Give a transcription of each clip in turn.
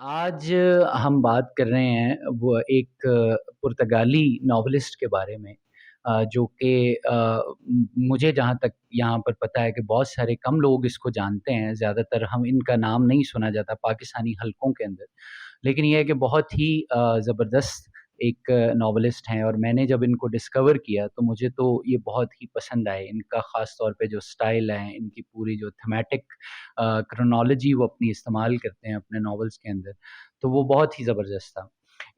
आज हम बात कर रहे हैं वो एक पुर्तगाली नॉवेलिस्ट के बारे में जो कि मुझे जहाँ तक यहाँ पर पता है कि बहुत सारे कम लोग इसको जानते हैं, ज़्यादातर हम इनका नाम नहीं सुना जाता पाकिस्तानी हलकों के अंदर। लेकिन ये है कि बहुत ही ज़बरदस्त एक नॉवेलिस्ट हैं और मैंने जब इनको डिस्कवर किया तो मुझे तो ये बहुत ही पसंद आए। इनका ख़ास तौर पे जो स्टाइल है, इनकी पूरी जो थीमेटिक क्रोनोलॉजी वो अपनी इस्तेमाल करते हैं अपने नॉवेल्स के अंदर, तो वो बहुत ही ज़बरदस्त था।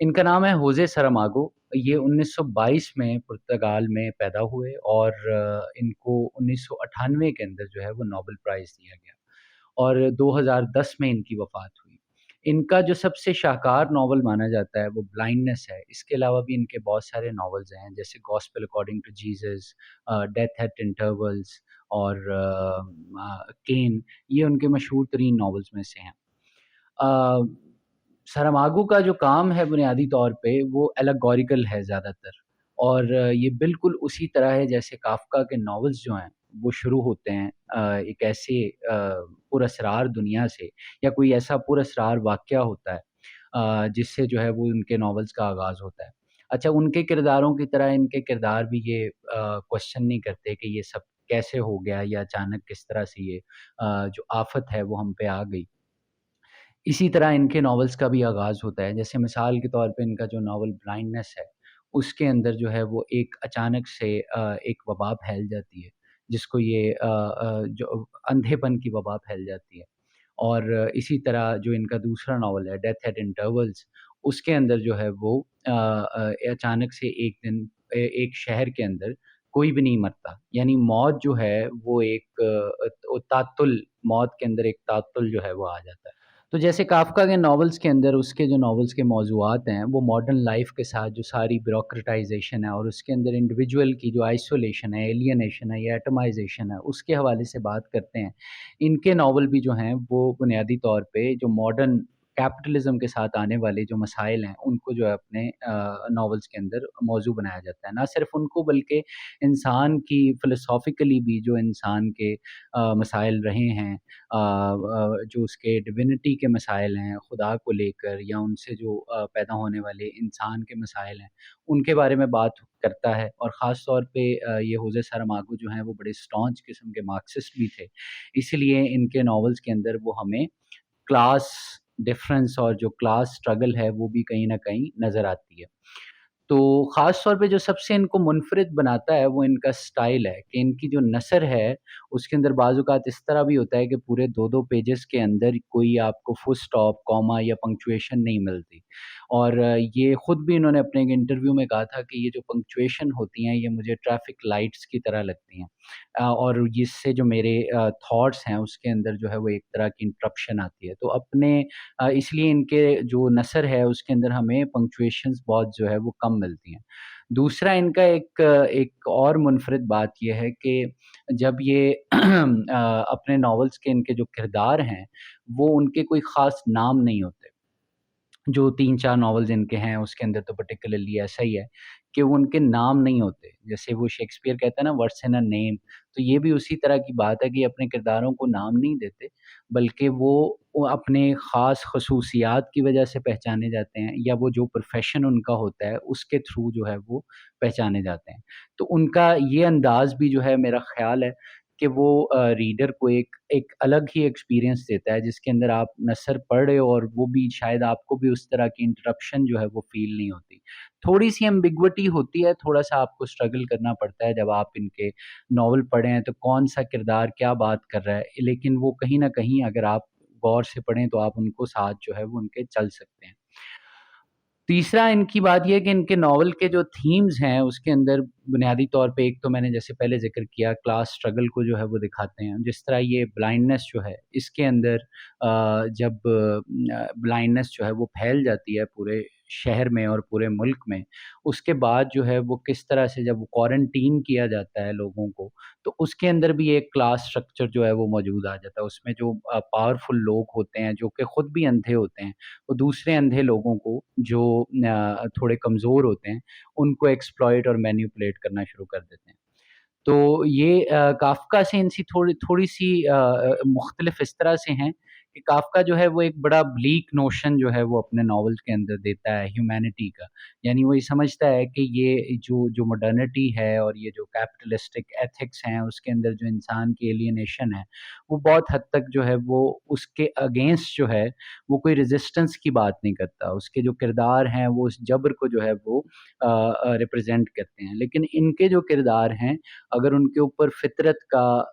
इनका नाम है होज़े सारामागो। ये 1922 में पुर्तगाल में पैदा हुए और इनको 1998 के अंदर जो है वो नोबेल प्राइज़ दिया गया और 2010 में इनकी वफ़ात हुई। इनका जो सबसे शाहकार नॉवल माना जाता है वो ब्लाइंडनेस है। इसके अलावा भी इनके बहुत सारे नॉवेल्स हैं जैसे gospel according to Jesus, death at intervals और केन, ये उनके मशहूर तरीन नॉवेल्स में से हैं। अ, सारामागो का जो काम है बुनियादी तौर पे वो एलेगोरिकल है ज़्यादातर और ये बिल्कुल उसी तरह है जैसे काफ़्का के नॉवेल्स जो हैं, वो शुरू होते हैं एक ऐसे पुरअसरार दुनिया से या कोई ऐसा पुरअसरार वाक़या होता है जिससे जो है वो उनके नॉवेल्स का आगाज़ होता है। अच्छा उनके किरदारों की तरह इनके किरदार भी ये क्वेश्चन नहीं करते कि ये सब कैसे हो गया या अचानक किस तरह से ये जो आफ़त है वो हम पे आ गई। इसी तरह इनके नॉवेल्स का भी आगाज़ होता है। जैसे मिसाल के तौर पे इनका जो नॉवल ब्लाइंडनेस है, उसके अंदर जो है वो एक अचानक से एक वबा फैल जाती है, जिसको ये जो अंधेपन की वबा फैल जाती है। और इसी तरह जो इनका दूसरा नॉवल है डेथ एट इंटरवल्स, उसके अंदर जो है वो अचानक से एक दिन एक शहर के अंदर कोई भी नहीं मरता। यानी मौत जो है वो एक तात्तुल मौत के अंदर एक तात्तुल जो है वो आ जाता है। तो जैसे काफ़्का के नॉवेल्स के अंदर उसके जो नॉवेल्स के मौज़ूआत हैं, वो मॉडर्न लाइफ़ के साथ जो सारी ब्यूरोक्रेटाइज़ेशन है और उसके अंदर इंडिविजुअल की जो आइसोलेशन है, एलियनेशन है या एटमाइज़ेशन है, उसके हवाले से बात करते हैं। इनके नॉवल भी जो हैं, वो बुनियादी तौर पे जो मॉडर्न कैपिटलिज़्म के साथ आने वाले जो मसाइल हैं, उनको जो है अपने नॉवेल्स के अंदर मौज़ू बनाया जाता है। ना सिर्फ़ उनको बल्कि इंसान की फ़िलोसॉफ़िकली भी जो इंसान के मसाइल रहे हैं जो उसके डिविनिटी के मसाइल हैं, खुदा को लेकर या उनसे जो पैदा होने वाले इंसान के मसाइल हैं, उनके बारे में बात करता है और ख़ास तौर पे ये होज़े सारामागो जो हैं वो बड़े स्टॉन्च किस्म के मार्क्सिस्ट भी थे। इसीलिए इनके नॉवेल्स के अंदर वो हमें क्लास डिफ़रेंस और जो क्लास स्ट्रगल है वो भी कहीं न कहीं नज़र आती है। तो ख़ास तौर पे जो सबसे इनको मुनफ़रिद बनाता है वो इनका स्टाइल है कि इनकी जो नसर है, उसके अंदर बाज़-औक़ात इस तरह भी होता है कि पूरे 2-2 पेजेज़ के अंदर कोई आपको फुल स्टॉप, कॉमा या पंक्चुएशन नहीं मिलती। और ये खुद भी इन्होंने अपने एक इंटरव्यू में कहा था कि ये जो पंक्चुएशन होती हैं, ये मुझे ट्रैफ़िक लाइट्स की तरह लगती हैं। और इससे जो मेरे थॉट्स हैं उसके अंदर जो है वो एक तरह की इंटरप्शन आती है। तो अपने इसलिए इनके जो नसर है उसके अंदर हमें पंक्चुएशंस बहुत जो है वो कम मिलती हैं। दूसरा इनका एक और मुनफ़रिद बात ये है कि जब ये अपने नॉवेल्स के इनके जो किरदार हैं, वो उनके कोई ख़ास नाम नहीं होते। जो 3-4 नॉवेल्स इनके हैं, उसके अंदर तो पार्टिकुलरली ऐसा ही है कि वो उनके नाम नहीं होते। जैसे वो शेक्सपियर कहता है ना व्हाट्स इन अ नेम, तो ये भी उसी तरह की बात है कि अपने किरदारों को नाम नहीं देते, बल्कि वो अपने ख़ास ख़ुसूसियात की वजह से पहचाने जाते हैं या वो जो प्रोफ़ेशन उनका होता है, उसके थ्रू जो है वो पहचाने जाते हैं। तो उनका ये अंदाज़ भी जो है मेरा ख़्याल है कि वो रीडर को एक एक अलग ही एक्सपीरियंस देता है जिसके अंदर आप नसर पढ़ रहे हो और वो भी शायद आपको भी उस तरह की इंटरप्शन जो है वो फ़ील नहीं होती। थोड़ी-सी एम्बिग्विटी होती है, थोड़ा-सा आपको स्ट्रगल करना पड़ता है जब आप इनके नॉवल पढ़े हैं तो कौन-सा किरदार क्या बात कर रहा है, लेकिन वो कहीं न कहीं अगर आप गौर से पढ़ें तो आप उनको साथ जो है वो उनके चल सकते हैं। तीसरा इनकी बात ये है कि इनके नॉवल के जो थीम्स हैं, उसके अंदर बुनियादी तौर पे एक तो मैंने जैसे पहले ज़िक्र किया क्लास स्ट्रगल को जो है वो दिखाते हैं। जिस तरह ये ब्लाइंडनेस जो है, इसके अंदर जब ब्लाइंडनेस जो है वो फैल जाती है पूरे शहर में और पूरे मुल्क में, उसके बाद जो है वो किस तरह से जब क्वारंटीन किया जाता है लोगों को, तो उसके अंदर भी एक क्लास स्ट्रक्चर जो है वो मौजूद आ जाता है। उसमें जो पावरफुल लोग होते हैं, जो कि खुद भी अंधे होते हैं, वो दूसरे अंधे लोगों को जो थोड़े कमज़ोर होते हैं, उनको एक्सप्लॉइट और मैनिपुलेट करना शुरू कर देते हैं। तो ये काफ़्का से इनसी थोड़ी-सी मुख्तलिफ इस तरह से हैं कि काफ़्का जो है वो एक बड़ा ब्लीक नोशन जो है वो अपने नॉवेल के अंदर देता है ह्यूमैनिटी का। यानी वो ये समझता है कि ये जो जो मॉडर्निटी है और ये जो कैपिटलिस्टिक एथिक्स हैं, उसके अंदर जो इंसान की एलियनेशन है, वो बहुत हद तक जो है वो उसके अगेंस्ट जो है, वो कोई रेज़िस्टेंस की बात नहीं करता। उसके जो किरदार हैं, वो उस जबर को जो है वो रिप्रेज़ेंट करते हैं। लेकिन इनके जो किरदार हैं, अगर उनके ऊपर फ़ितरत का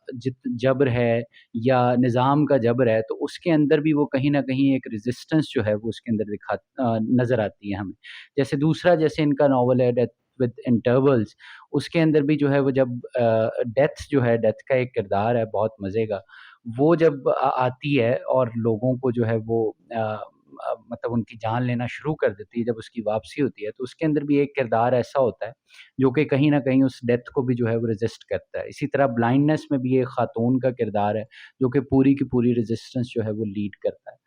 जबर है या निज़ाम का जबर है, तो उसके अंदर भी वो कहीं न कहीं एक रेज़िस्टेंस जो है वो उसके अंदर नज़र आती है हमें। जैसे दूसरा जैसे इनका नॉवल है डेथ विद इंटरवल्स, उसके अंदर भी जो है वो जब डेथ जो है, डेथ का एक किरदार है बहुत मज़े का, वो जब आती है और लोगों को जो है वो मतलब उनकी जान लेना शुरू कर देती है, जब उसकी वापसी होती है, तो उसके अंदर भी एक किरदार ऐसा होता है, जो कि कहीं न कहीं उस डेथ को भी जो है वो रेज़िस्ट करता है। इसी तरह ब्लाइंडनेस में भी एक खातून का किरदार है, जो कि पूरी की पूरी रेज़िस्टेंस जो है वो लीड करता है।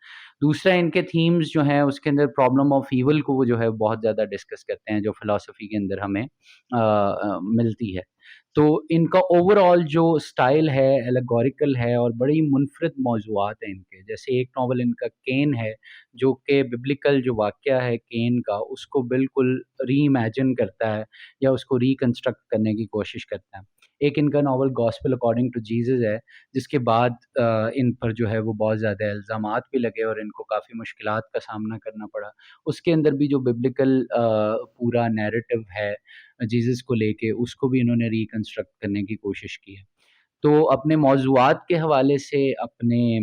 दूसरा इनके थीम्स जो हैं उसके अंदर प्रॉब्लम ऑफ ईविल को वो जो है बहुत ज़्यादा डिस्कस करते हैं, जो फ़िलॉसफ़ी के अंदर हमें मिलती है। तो इनका ओवरऑल जो स्टाइल है एलेगोरिकल है और बड़ी मुनफ़रिद मौज़ूआत हैं इनके। जैसे एक नॉवल इनका केन है, जो कि बिब्लिकल जो वाक़या है केन का, उसको बिल्कुल री-इमेजिन करता है या उसको रिकंस्ट्रक्ट करने की कोशिश करता है। एक इनका novel gospel according to Jesus है, जिसके बाद इन पर जो है वो बहुत ज़्यादा इल्ज़ामात भी लगे और इनको काफ़ी मुश्किलात का सामना करना पड़ा। उसके अंदर भी जो बिब्लिकल पूरा नैरेटिव है जीसस को लेके, उसको भी इन्होंने रिकंस्ट्रक्ट करने की कोशिश की है। तो अपने मौज़ूआत के हवाले से, अपने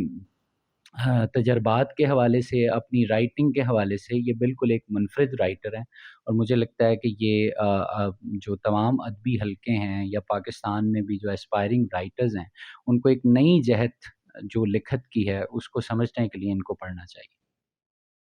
तजर्बात के हवाले से, अपनी राइटिंग के हवाले से ये बिल्कुल एक मुनफ़रिद राइटर हैं और मुझे लगता है कि ये जो तमाम अदबी हलक़े हैं या पाकिस्तान में भी जो एस्पायरिंग राइटर्स हैं, उनको एक नई जहत जो लिखत की है, उसको समझने के लिए इनको पढ़ना चाहिए।